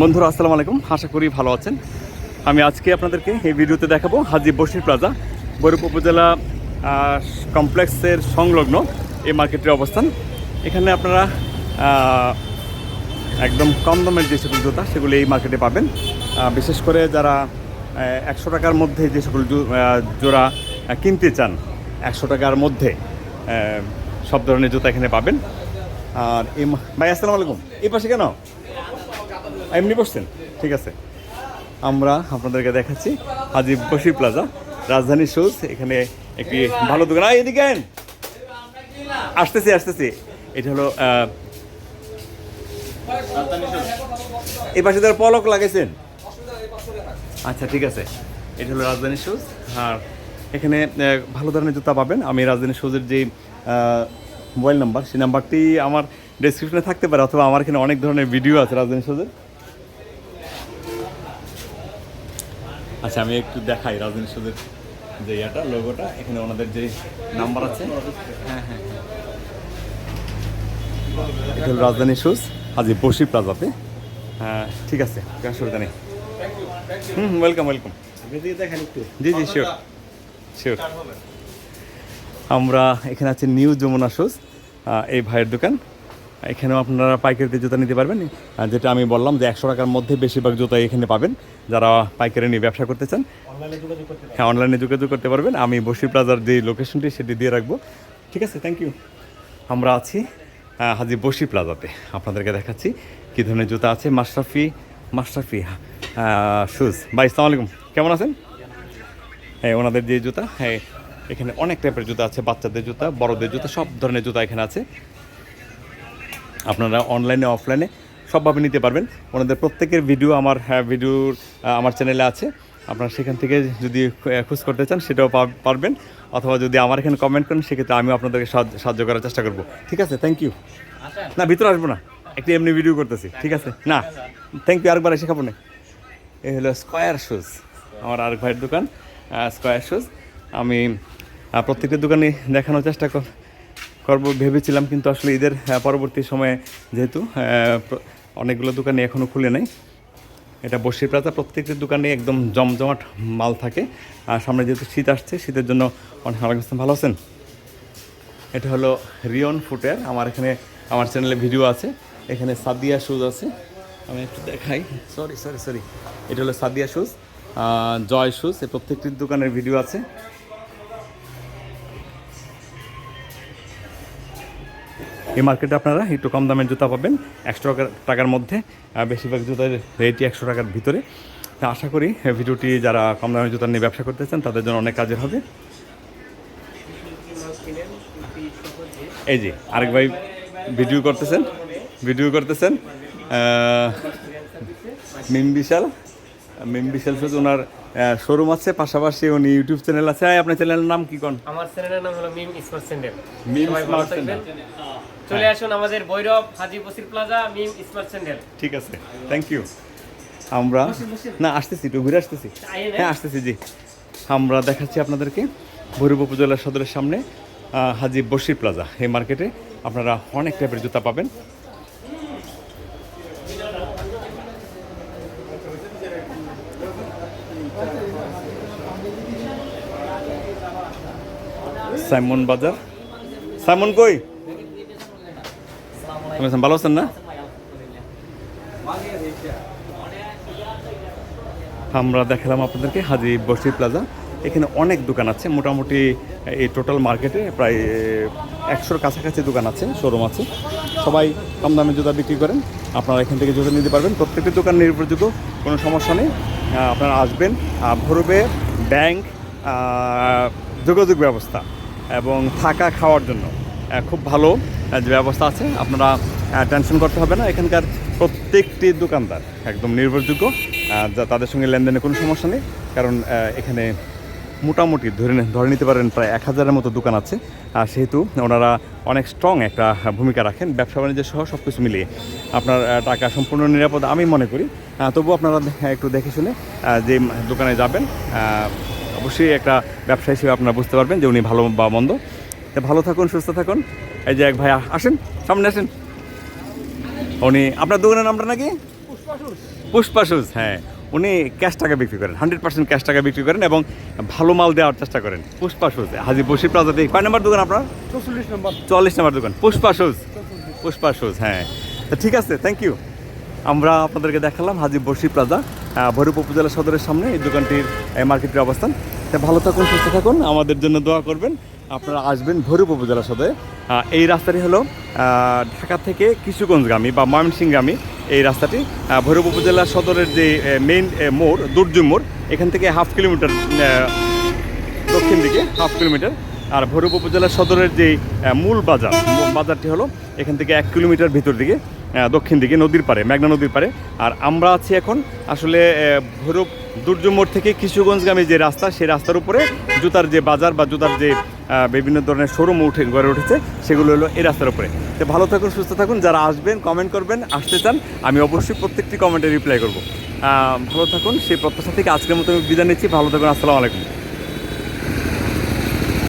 বন্ধুরা আসসালামু আলাইকুম, আশা করি ভালো আছেন। আমি আজকে আপনাদেরকে এই ভিডিওতে দেখাবো হাজী বশির প্লাজা বৈরব উপজেলা কমপ্লেক্সের সংলগ্ন এই মার্কেটের অবস্থান। এখানে আপনারা একদম কম দামের যে সকল জুতা সেগুলো এই মার্কেটে পাবেন। বিশেষ করে যারা 100 টাকার মধ্যে যে সকল জোড়া কিনতে চান, 100 টাকার মধ্যে সব ধরনের জুতা এখানে পাবেন। আর এই ভাই আসসালামু আলাইকুম, এই পাশে কেন এমনি বসছেন? ঠিক আছে, আমরা আপনাদেরকে দেখাচ্ছি হাজী বশির প্লাজা রাজধানী শুজ। এখানে একটি ভালো দোকান। এদিকে আসতেছি। এটা হলো এই পাশে তার পলক লাগাইছেন। আচ্ছা ঠিক আছে, এটা হলো রাজধানী শুজ। আর এখানে ভালো ধরনের জুতা পাবেন। আমি রাজধানী শুজের যে মোবাইল নাম্বার, সেই নাম্বারটি আমার ডেসক্রিপশনে থাকতে পারে, অথবা আমার এখানে অনেক ধরনের ভিডিও আছে রাজধানী শুজের। আচ্ছা আমি একটু দেখাই রাজধানী শুজের যে ইয়াটা, লোগোটা। এখানে ওনাদের যে নাম্বার আছে, হ্যাঁ, এটা হলো রাজধানী শুজ হাজী বশির প্লাজাতে। হ্যাঁ ঠিক আছে, অসুবিধা নেই। ওয়েলকাম। জি শিওর। আমরা এখানে আছে নিউ যমুনা শুজ, এই ভাইয়ের দোকান। এখানেও আপনারা পাইকারিতে জুতা নিতে পারবেন, যেটা আমি বললাম যে 100 টাকার মধ্যে বেশিরভাগ জুতা এখানে পাবেন। যারা পাইকারি নিয়ে ব্যবসা করতে চান, হ্যাঁ অনলাইনে যোগাযোগ করতে পারবেন। আমি বশির প্লাজার যে লোকেশনটি সেটি দিয়ে রাখবো। ঠিক আছে, থ্যাংক ইউ। আমরা আছি হাজী বশির প্লাজাতে, আপনাদেরকে দেখাচ্ছি কী ধরনের জুতা আছে। মাশরাফি শুজ। ভাই আসসালামু আলাইকুম, কেমন আছেন? হ্যাঁ, ওনাদের যে জুতা, হ্যাঁ এখানে অনেক টাইপের জুতা আছে, বাচ্চাদের জুতা, বড়দের জুতা, সব ধরনের জুতা এখানে আছে। আপনারা অনলাইনে অফলাইনে সবভাবে নিতে পারবেন। ওনাদের প্রত্যেকের ভিডিও আমার চ্যানেলে আছে। আপনারা সেখান থেকে যদি খোঁজ করতে চান সেটাও পারবেন, অথবা যদি আমার এখানে কমেন্ট করেন সেক্ষেত্রে আমিও আপনাদেরকে সাহায্য করার চেষ্টা করব। ঠিক আছে, থ্যাংক ইউ। না ভিতরে আসবো না, একটু এমনি ভিডিও করতেছি। ঠিক আছে, না থ্যাংক ইউ, আরেকবার এসে খাবো না। এই হলো স্কয়ার শুজ, আমার আরেক ভাইয়ের দোকান স্কয়ার শুজ। আমি প্রত্যেকটা দোকানে দেখানোর চেষ্টা করবো ভেবেছিলাম, কিন্তু আসলে ঈদের পরবর্তী সময়ে যেহেতু অনেকগুলো দোকানে এখনও খুলে নেই। এটা বশির প্লাজা, প্রত্যেকটি দোকানে একদম জমজমাট মাল থাকে। আর সামনে যেহেতু শীত আসছে, শীতের জন্য অনেক ভালো আছেন। এটা হলো রিয়ন ফুটওয়্যার, আমার চ্যানেলে ভিডিও আছে। এখানে সাদিয়া শুজ আছে, আমি একটু দেখাই। সরি, এটা হলো সাদিয়া শুজ, জয় শুজ। এই প্রত্যেকটি দোকানের ভিডিও আছে। এই মার্কেটে আপনারা একটু কম দামের জুতা পাবেন, 100 টাকার মধ্যে। বেশিরভাগ জুতার রেটই 100 টাকার ভিতরে। তা আশা করি ভিডিওটি যারা কম দামের জুতা নিয়ে ব্যবসা করতে চান তাদের জন্য অনেক কাজের হবে। এই যে আরেক ভাই ভিডিও করতেছেন মিম বিশাল শুজ। ওনার শোরুম আছে, পাশাপাশি উনি ইউটিউব চ্যানেল আছে। আপনার চ্যানেলের নাম কি? আমার চ্যানেলের নাম হলো মিম স্মার্ট স্যান্ডেল। চলে আসুন আমাদের ভৈরব হাজী বশির প্লাজা মিম স্মার্ট স্যান্ডেল। ঠিক আছে, থ্যাংক ইউ। আমরা আসতেছি, একটু ঘুরে আসতেছি। হ্যাঁ আসতেছি, জি। আমরা দেখাচ্ছি আপনাদেরকে ভৈরব উপজেলা সদরের সামনে হাজী বশির প্লাজা। এই মার্কেটে আপনারা অনেক টাইপের জুতা পাবেন। সাইমন বাজার। সাইমন কই? ভালো আছেন না? আমরা দেখালাম আপনাদেরকে হাজী বশির প্লাজা। এখানে অনেক দোকান আছে, মোটামুটি এই টোটাল মার্কেটে প্রায় 100-র কাছাকাছি দোকান আছে, শোরুম আছে। সবাই কম দামে জুতা বিক্রি করেন। আপনারা এখান থেকে জুতা নিতে পারবেন। প্রত্যেকটি দোকান নির্ভরযোগ্য, কোনো সমস্যা নেই। আপনারা আসবেন, ভরবে ব্যাংক, যোগাযোগ ব্যবস্থা এবং থাকা খাওয়ার জন্য খুব ভালো যে ব্যবস্থা আছে। আপনারা টেনশন করতে হবে না। এখানকার প্রত্যেকটি দোকানদার একদম নির্ভরযোগ্য, তাদের সঙ্গে লেনদেনে কোনো সমস্যা নেই। কারণ এখানে মোটামুটি ধরে নিতে পারেন প্রায় 1000-এর মতো দোকান আছে। সেহেতু ওনারা অনেক স্ট্রং একটা ভূমিকা রাখেন ব্যবসা বাণিজ্য সহ সব কিছু মিলিয়ে। আপনার টাকা সম্পূর্ণ নিরাপদ আমি মনে করি। তবু আপনারা একটু দেখে শুনে যে দোকানে যাবেন, অবশ্যই একটা ব্যবসা হিসেবে আপনারা বুঝতে পারবেন যে উনি ভালো বা মন্দ। ভালো থাকুন, সুস্থ থাকুন। এই যে এক ভাই আসেন, সামনে আসেন। উনি আপনার দোকানের নামটা নাকি? পুষ্পা শুজ, হ্যাঁ, উনি ক্যাশ টাকা বিক্রি করেন, 100% ক্যাশ টাকা বিক্রি করেন এবং ভালো মাল দেওয়ার চেষ্টা করেন। পুষ্পা শুজ হাজি বসির প্লাজাতে কয় নম্বর দোকান আপনার? 44 নম্বর দোকান, পুষ্পা শুজ। পুষ্পা শুজ, হ্যাঁ। তো ঠিক আছে, থ্যাংক ইউ। আমরা আপনাদেরকে দেখালাম হাজি বসির প্লাজা, ভৈরব উপজেলা সদরের সামনে এই দোকানটির মার্কেটের অবস্থান। তা ভালো থাকুন, সুস্থ থাকুন, আমাদের জন্য দোয়া করবেন। আপনারা আসবেন ভৈরব উপজেলা সদরে। এই রাস্তাটি হলো ঢাকা থেকে কিশোরগঞ্জগামী বা ময়মনসিংহগামী এই রাস্তাটি। ভৈরব উপজেলা সদরের যে মেইন মোড়, দুর্জুম মোড়, এখান থেকে হাফ কিলোমিটার দক্ষিণ দিকে, হাফ কিলোমিটার। আর ভৈরব উপজেলা সদরের যে মূল বাজারটি হলো এখান থেকে 1 কিলোমিটার ভিতর দিকে, দক্ষিণ দিকে, নদীর পাড়ে, মেঘনা নদীর পাড়ে। আর আমরা আছি এখন আসলে ভৈরব দুর্জুম মোড় থেকে কিশোরগঞ্জগামী যে রাস্তা, সেই রাস্তার উপরে জুতার যে বাজার বা জুতার যে বিভিন্ন ধরনের শোরুম গড়ে উঠেছে, সেগুলো হলো এই রাস্তার উপরে। তো ভালো থাকুন, সুস্থ থাকুন। যারা আসবেন, কমেন্ট করবেন, আসতে চান, আমি অবশ্যই প্রত্যেকটি কমেন্টে রিপ্লাই করব। ভালো থাকুন, সেই প্রত্যাশা থেকে আজকের মতো আমি বিদায় নিচ্ছি। ভালো থাকুন, আসসালামু আলাইকুম।